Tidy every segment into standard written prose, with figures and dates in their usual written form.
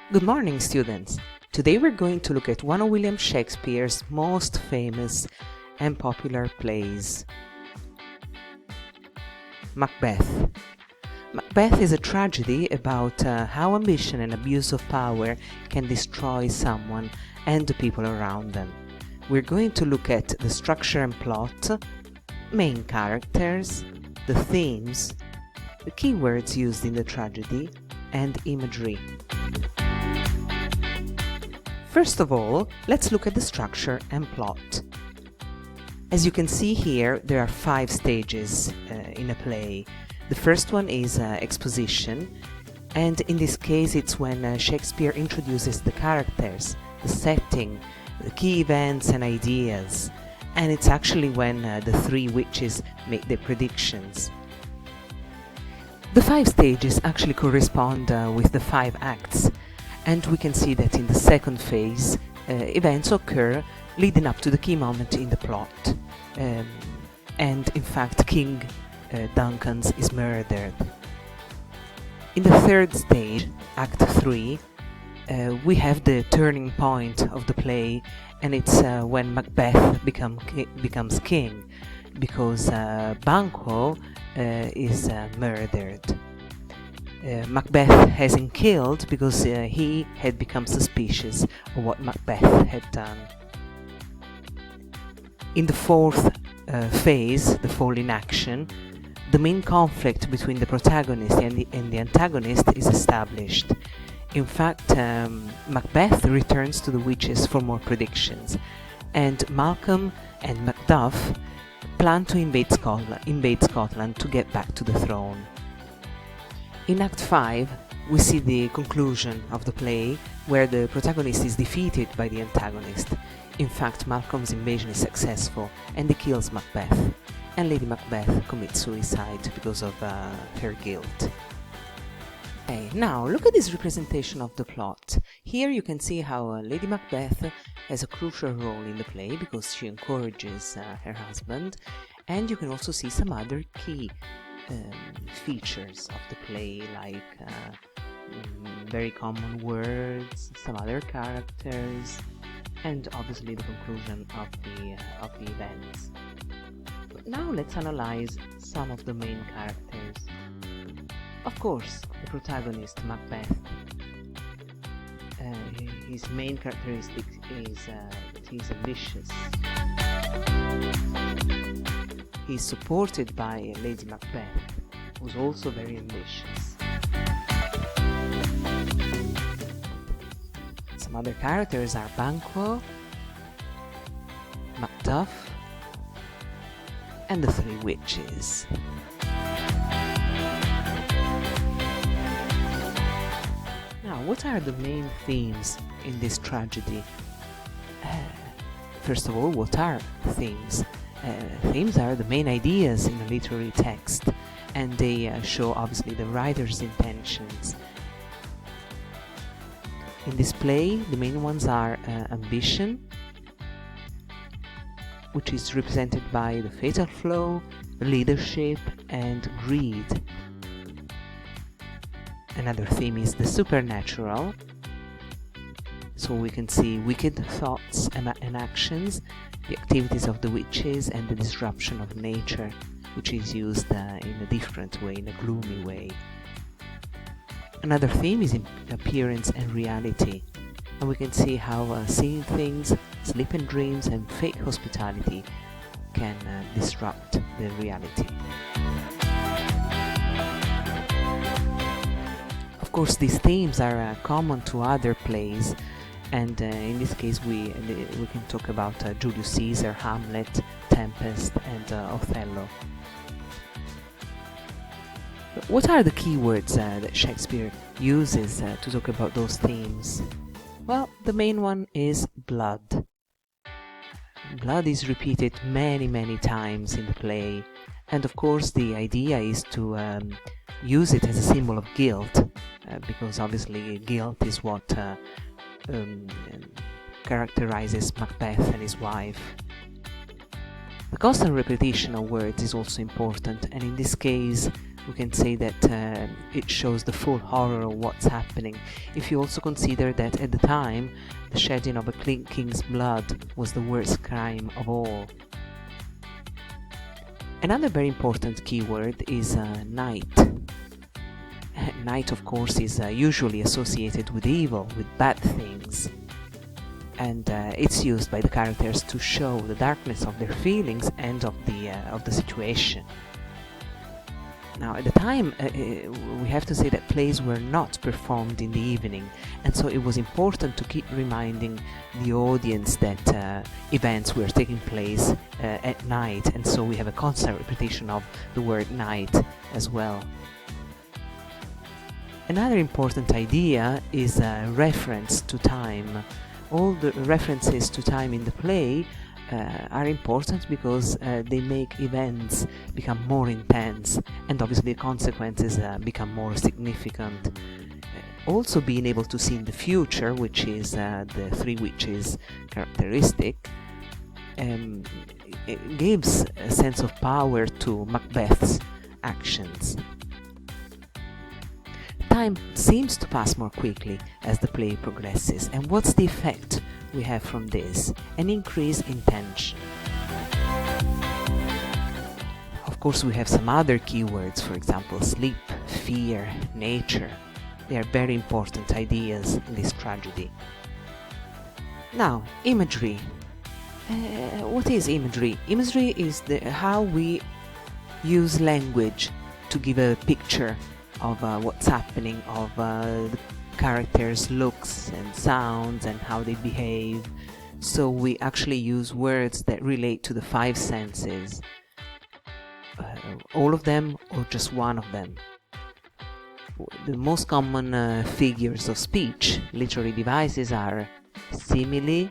Good morning, students! Today we're going to look at one of William Shakespeare's most famous and popular plays, Macbeth. Macbeth is a tragedy about how ambition and abuse of power can destroy someone and the people around them. We're going to look at the structure and plot, main characters, the themes, the keywords used in the tragedy, and imagery. First of all, let's look at the structure and plot. As you can see here, there are 5 stages in a play. The first one is exposition, and in this case it's when Shakespeare introduces the characters, the setting, the key events and ideas, and it's actually when the 3 witches make their predictions. The 5 stages actually correspond with the 5 acts, and we can see that in the second phase events occur leading up to the key moment in the plot. And in fact King Duncan is murdered. In the third stage, Act 3, we have the turning point of the play, and it's when Macbeth becomes king, because Banquo is murdered. Macbeth has him killed because he had become suspicious of what Macbeth had done. In the fourth phase, the fall in action, the main conflict between the protagonist and the antagonist is established. In fact, Macbeth returns to the witches for more predictions, and Malcolm and Macduff plan to invade Scotland to get back to the throne. In Act 5, we see the conclusion of the play, where the protagonist is defeated by the antagonist. In fact, Malcolm's invasion is successful, and he kills Macbeth, and Lady Macbeth commits suicide because of her guilt. Okay, now look at this representation of the plot. Here you can see how Lady Macbeth has a crucial role in the play because she encourages her husband, and you can also see some other key features of the play, like very common words, some other characters, and obviously the conclusion of the events. But now let's analyze some of the main characters. Of course, the protagonist, Macbeth. His main characteristic is that he's ambitious. He's supported by Lady Macbeth, who's also very ambitious. Some other characters are Banquo, Macduff, and the 3 witches. Now, what are the main themes in this tragedy? First of all, what are themes? Themes are the main ideas in a literary text, and they show obviously the writer's intentions. In this play, the main ones are ambition, which is represented by the fatal flaw, leadership, and greed. Another theme is the supernatural, so we can see wicked thoughts and actions, the activities of the witches, and the disruption of nature, which is used in a different way, in a gloomy way. Another theme is appearance and reality, and we can see how seeing things, sleeping dreams, and fake hospitality can disrupt the reality. Of course, these themes are common to other plays, and in this case we can talk about Julius Caesar, Hamlet, Tempest, and Othello. But what are the keywords that Shakespeare uses to talk about those themes? Well, the main one is blood. Blood is repeated many times in the play, and of course the idea is to use it as a symbol of guilt, because obviously guilt is what characterizes Macbeth and his wife. The constant repetition of words is also important, and in this case we can say that it shows the full horror of what's happening. If you also consider that at the time, the shedding of a king's blood was the worst crime of all. Another very important keyword is night. Night, of course, is usually associated with evil, with bad things. And it's used by the characters to show the darkness of their feelings and of the situation. Now, at the time, we have to say that plays were not performed in the evening, and so it was important to keep reminding the audience that events were taking place at night, and so we have a constant repetition of the word night as well. Another important idea is a reference to time. All the references to time in the play are important because they make events become more intense, and obviously the consequences become more significant. Also, being able to see in the future, which is the three witches characteristic, it gives a sense of power to Macbeth's actions. Time seems to pass more quickly as the play progresses, and what's the effect we have from this? An increase in tension. Of course, we have some other keywords, for example, sleep, fear, nature. They are very important ideas in this tragedy. Now, imagery. What is imagery? Imagery is how we use language to give a picture of what's happening, of the characters' looks and sounds and how they behave. So we actually use words that relate to the five senses. All of them or just one of them. The most common figures of speech, literary devices, are simile,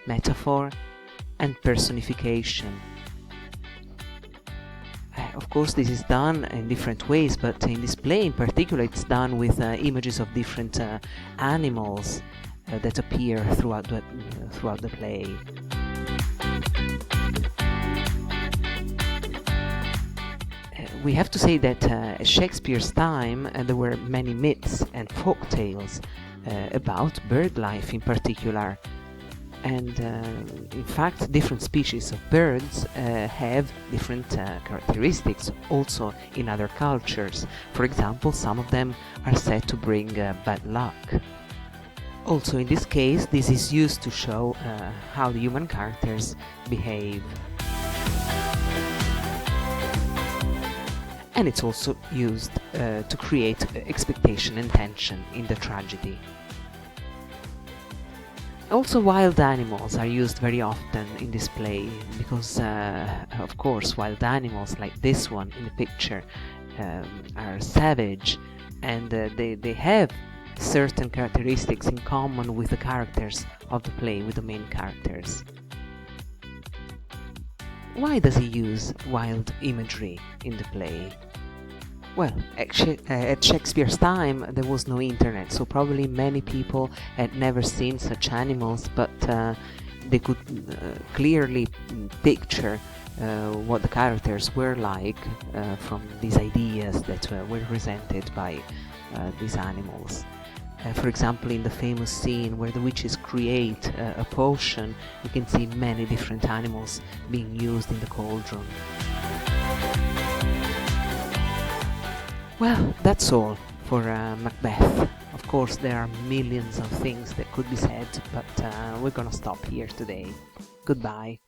metaphor, and personification. Of course, this is done in different ways, but in this play in particular it's done with images of different animals that appear throughout the play. We have to say that at Shakespeare's time there were many myths and folk tales about bird life in particular. And in fact, different species of birds have different characteristics also in other cultures. For example, some of them are said to bring bad luck. Also, in this case, this is used to show how the human characters behave. And it's also used to create expectation and tension in the tragedy. Also, wild animals are used very often in this play because, of course, wild animals like this one in the picture are savage, and they have certain characteristics in common with the characters of the play, with the main characters. Why does he use wild imagery in the play? Well, at Shakespeare's time there was no internet, so probably many people had never seen such animals, but they could clearly picture what the characters were like from these ideas that were presented by these animals. For example, in the famous scene where the witches create a potion, you can see many different animals being used in the cauldron. Well, that's all for Macbeth. Of course, there are millions of things that could be said, but we're gonna stop here today. Goodbye.